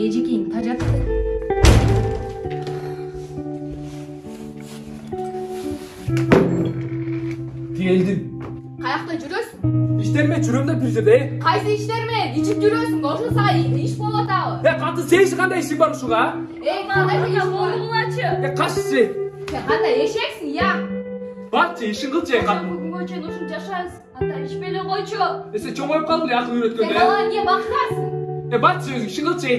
эжекең тажатты. Geldim. Kayakta жүрөсүң? İşlerime çürümde bir жерде. Кайсы иштер менен ичип жүрөсүң? Ошо сага иш болуп атабы? Каты сен кандай ишин бар ушуга? Кандай иш болгулачы? Кашчы. Сен кандай эшексиң, я? Барчы ишин кылчы катын. Бүгүнгө чейин ушунча жашайбыз. Ата ишпеле койчу. Сен чоңоюп калдың эле акыл Сен үйрөткөндө. баланы эмне бактырасың? Барчы өзүң ишин кылчы.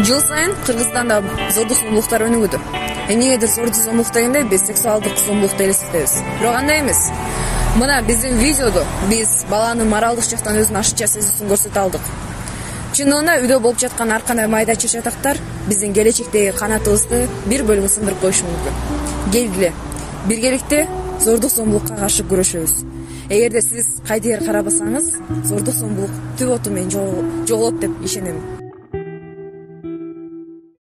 Жыл сайын Кыргызстанда зордук зомбулуктар өнүгүүдө. Эмнегедир зордук зомбулук дегенде биз сексуалдык зомбулукту элестетебиз. Бирок андай эмес. Мына биздин видеодо биз баланын моралдык жактан өзүн ашыкча сезүүсүн көрсөтө алдык. Чындыгында үйдө болуп жаткан ар кандай майда чычатактар биздин келечектеги канатыбызды бир бөлүгүн сындырып коюшу мүмкүн. Келгиле, биргеликте зордук зомбулукка каршы күрөшөбүз. Эгерде сиз кайдыгер карабасаңыз, зордук зомбулук түп оту менен жоголот деп ишенем.